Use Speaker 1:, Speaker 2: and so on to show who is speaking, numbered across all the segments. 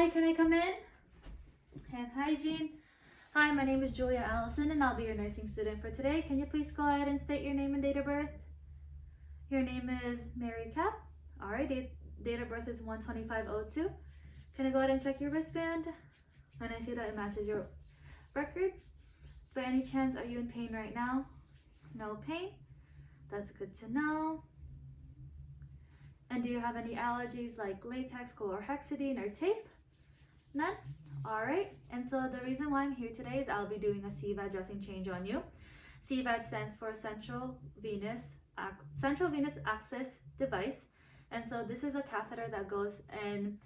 Speaker 1: Hi, can I come in? Hand hygiene. Hi, my name is Julia Allison and I'll be your nursing student for today. Can you please go ahead and state your name and date of birth? Your name is Mary Cap. Alright, date of birth is 1/25/02. Can I go ahead and check your wristband? And I see that it matches your record. By any chance, are you in pain right now? No pain? That's good to know. And do you have any allergies like latex, chlorhexidine, or tape? None? Alright, and so the reason why I'm here today is I'll be doing a CVAD dressing change on you. CVAD stands for Central Venous Access Device. And so this is a catheter that goes in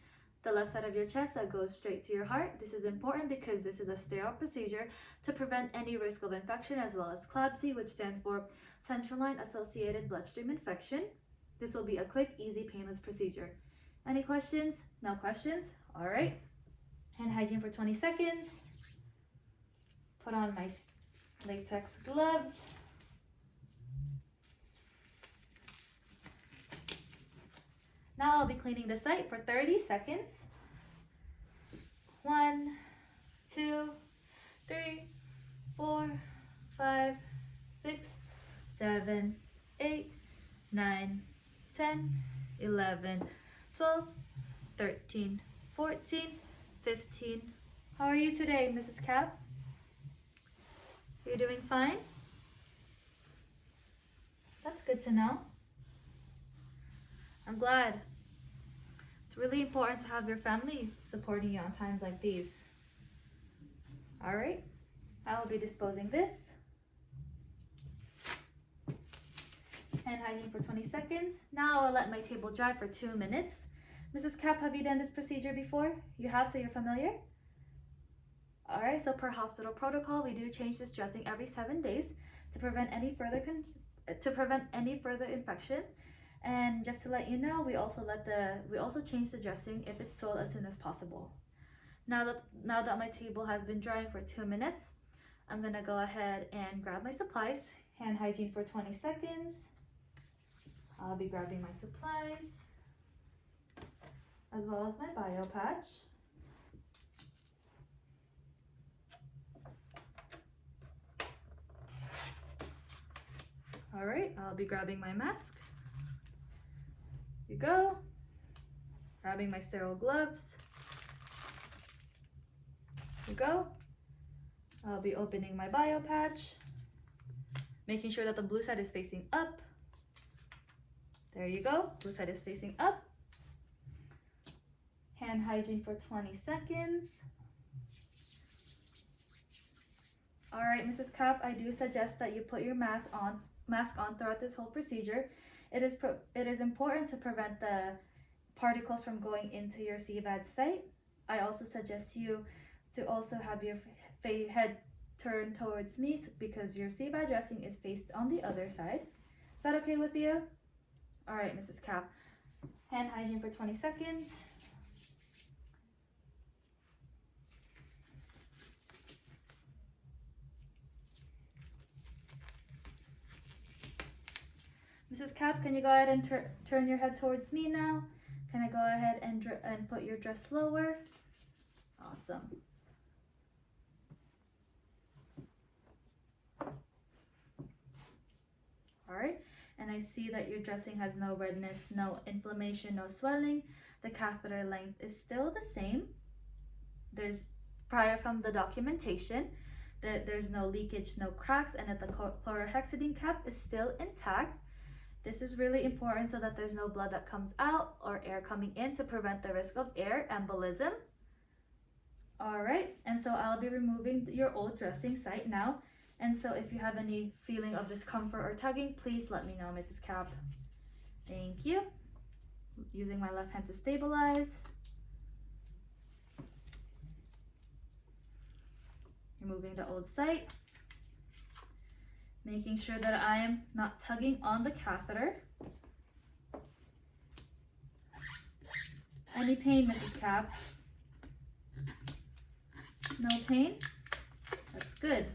Speaker 1: the left side of your chest that goes straight to your heart. This is important because this is a sterile procedure to prevent any risk of infection, as well as CLABSI, which stands for Central Line Associated Bloodstream Infection. This will be a quick, easy, painless procedure. Any questions? No questions? All right. Hand hygiene for 20 seconds. Put on my latex gloves. Now I'll be cleaning the site for 30 seconds. 1, 2, 3, 4, 5, 6, 7, 8, 9, 10, 11, 12, 13, 14, 15. How are you today, Mrs. Cap? You're doing fine? That's good to know. I'm glad. It's really important to have your family supporting you on times like these. All right, I will be disposing this. Hand hygiene for 20 seconds. Now I'll let my table dry for 2 minutes. Mrs. Cap, have you done this procedure before? You have, so you're familiar? All right, so per hospital protocol, we do change this dressing every 7 days to prevent any further infection. And just to let you know, we also change the dressing if it's sold as soon as possible. Now that my table has been drying for 2 minutes, I'm gonna go ahead and grab my supplies. Hand hygiene for 20 seconds. I'll be grabbing my supplies, as well as my Biopatch. All right, I'll be grabbing my mask. Here you go. Grabbing my sterile gloves. Here you go. I'll be opening my Biopatch, making sure that the blue side is facing up. There you go, blue side is facing up. Hand hygiene for 20 seconds. All right, Mrs. Cap, I do suggest that you put your mask on throughout this whole procedure. It is important to prevent the particles from going into your CVAD site. I also suggest you to also have your head turned towards me because your CVAD dressing is faced on the other side. Is that okay with you? All right, Mrs. Cap. Hand hygiene for 20 seconds. Mrs. Cap, can you go ahead and turn your head towards me now? Can I go ahead and put your dress lower? Awesome. All right, and I see that your dressing has no redness, no inflammation, no swelling. The catheter length is still the same. There's prior from the documentation that there's no leakage, no cracks, and that the chlorhexidine cap is still intact. This is really important so that there's no blood that comes out or air coming in to prevent the risk of air embolism. All right, and so I'll be removing your old dressing site now. And so if you have any feeling of discomfort or tugging, please let me know, Mrs. Cap. Thank you. Using my left hand to stabilize. Removing the old site. Making sure that I am not tugging on the catheter. Any pain, Mrs. Cap? No pain? That's good.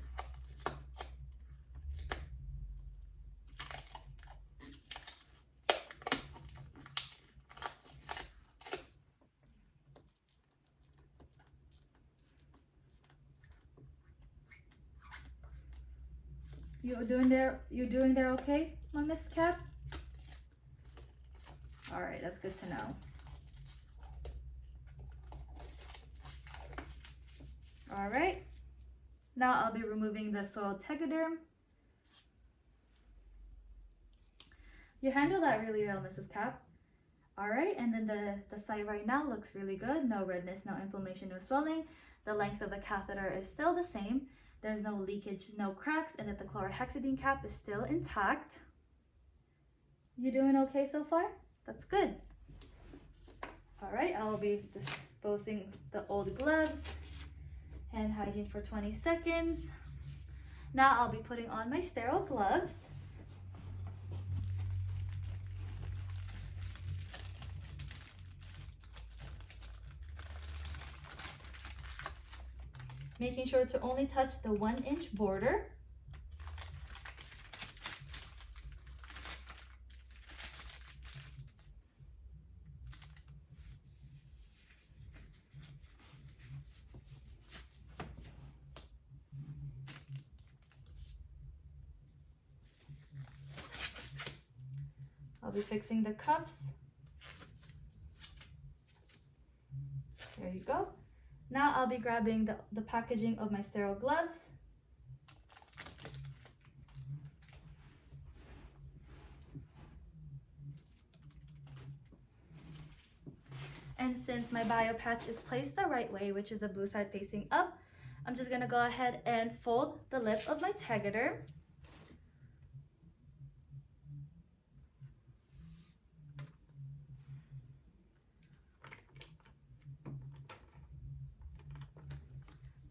Speaker 1: You doing there okay, my Miss Cap? All right, that's good to know. All right, now I'll be removing the soiled Tegaderm. You handled that really well, Mrs. Cap. All right, and then the site right now looks really good. No redness, no inflammation, no swelling. The length of the catheter is still the same. There's no leakage, no cracks, and that the chlorhexidine cap is still intact. You doing okay so far? That's good. All right, I'll be disposing the old gloves. Hand hygiene for 20 seconds. Now I'll be putting on my sterile gloves. Making sure to only touch the 1-inch border. I'll be fixing the cuffs. There you go. Now I'll be grabbing the packaging of my sterile gloves. And since my Biopatch is placed the right way, which is the blue side facing up, I'm just gonna go ahead and fold the lip of my Tegaderm.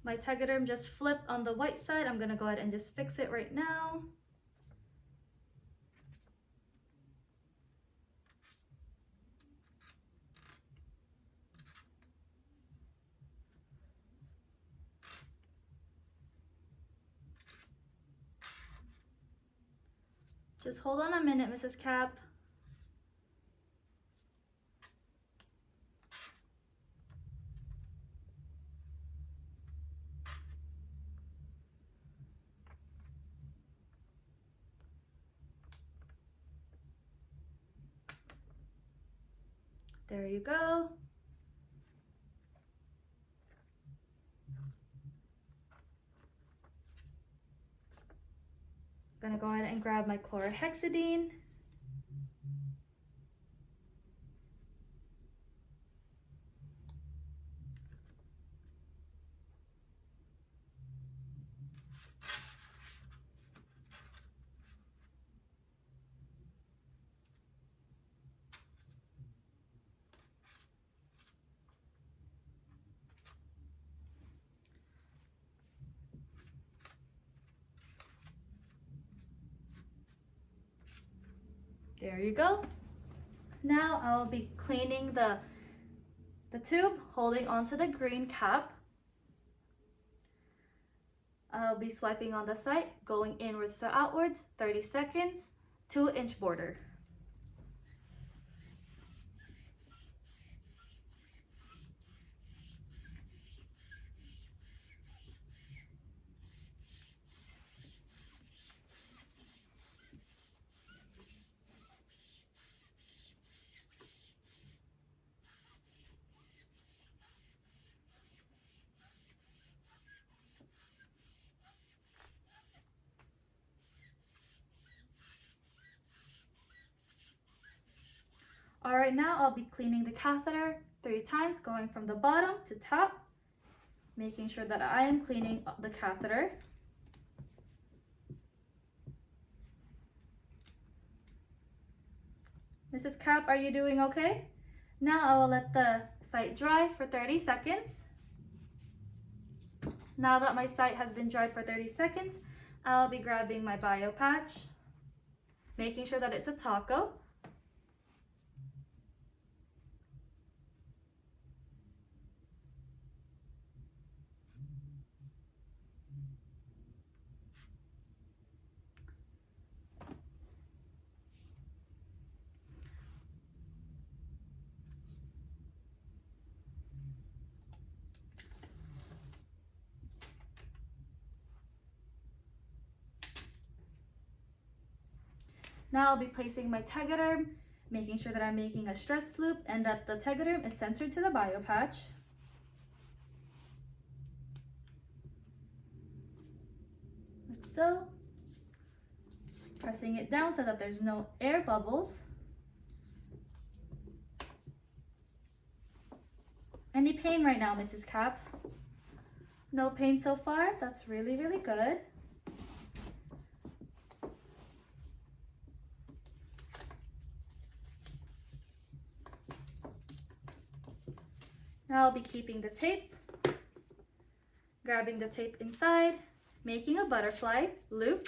Speaker 1: My Tegaderm just flipped on the white side. I'm gonna go ahead and just fix it right now. Just hold on a minute, Mrs. Cap. There you go. I'm gonna go ahead and grab my chlorhexidine. There you go. Now I'll be cleaning the tube, holding onto the green cap. I'll be swiping on the site, going inwards to outwards, 30 seconds, 2-inch border. All right, now I'll be cleaning the catheter 3 times, going from the bottom to top, making sure that I am cleaning the catheter. Mrs. Cap, are you doing okay? Now I will let the site dry for 30 seconds. Now that my site has been dried for 30 seconds, I'll be grabbing my Biopatch, making sure that it's a taco. Now I'll be placing my Tegaderm, making sure that I'm making a stress loop and that the Tegaderm is centered to the Biopatch. Like so. Pressing it down so that there's no air bubbles. Any pain right now, Mrs. Cap? No pain so far? That's really, really good. Now I'll be keeping the tape, grabbing the tape inside, making a butterfly loop.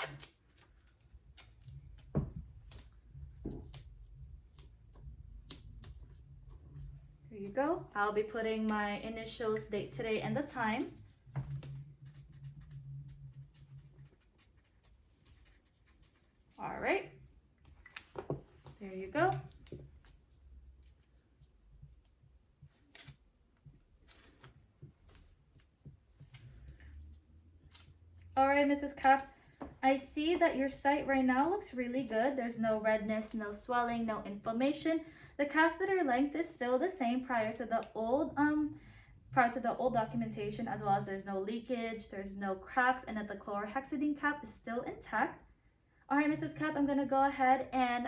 Speaker 1: There you go. I'll be putting my initials, date today, and the time. All right. There you go. All right, Mrs. Cap, I see that your site right now looks really good. There's no redness, no swelling, no inflammation. The catheter length is still the same prior to the old documentation, as well as there's no leakage, there's no cracks, and that the chlorhexidine cap is still intact. All right, Mrs. Cap, I'm gonna go ahead and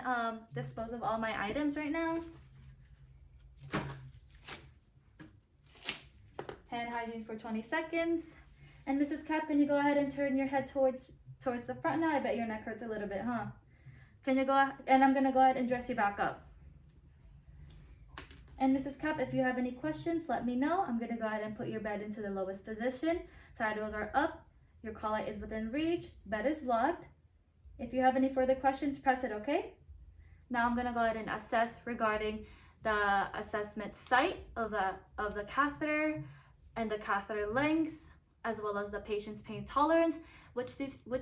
Speaker 1: dispose of all my items right now. Hand hygiene for 20 seconds. And Mrs. Cap, can you go ahead and turn your head towards the front now? I bet your neck hurts a little bit, huh? Can you go ahead, and I'm gonna go ahead and dress you back up. And Mrs. Cap, if you have any questions, let me know. I'm gonna go ahead and put your bed into the lowest position. Side wheels are up, your collar is within reach, bed is locked. If you have any further questions, press it, okay? Now I'm gonna go ahead and assess regarding the assessment site of the catheter and the catheter length, as well as the patient's pain tolerance, which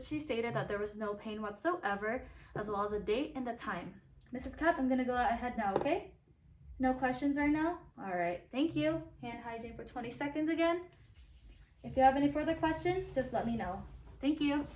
Speaker 1: she stated that there was no pain whatsoever, as well as the date and the time. Mrs. Cap, I'm gonna go ahead now, okay? No questions right now? All right, thank you. Hand hygiene for 20 seconds again. If you have any further questions, just let me know. Thank you.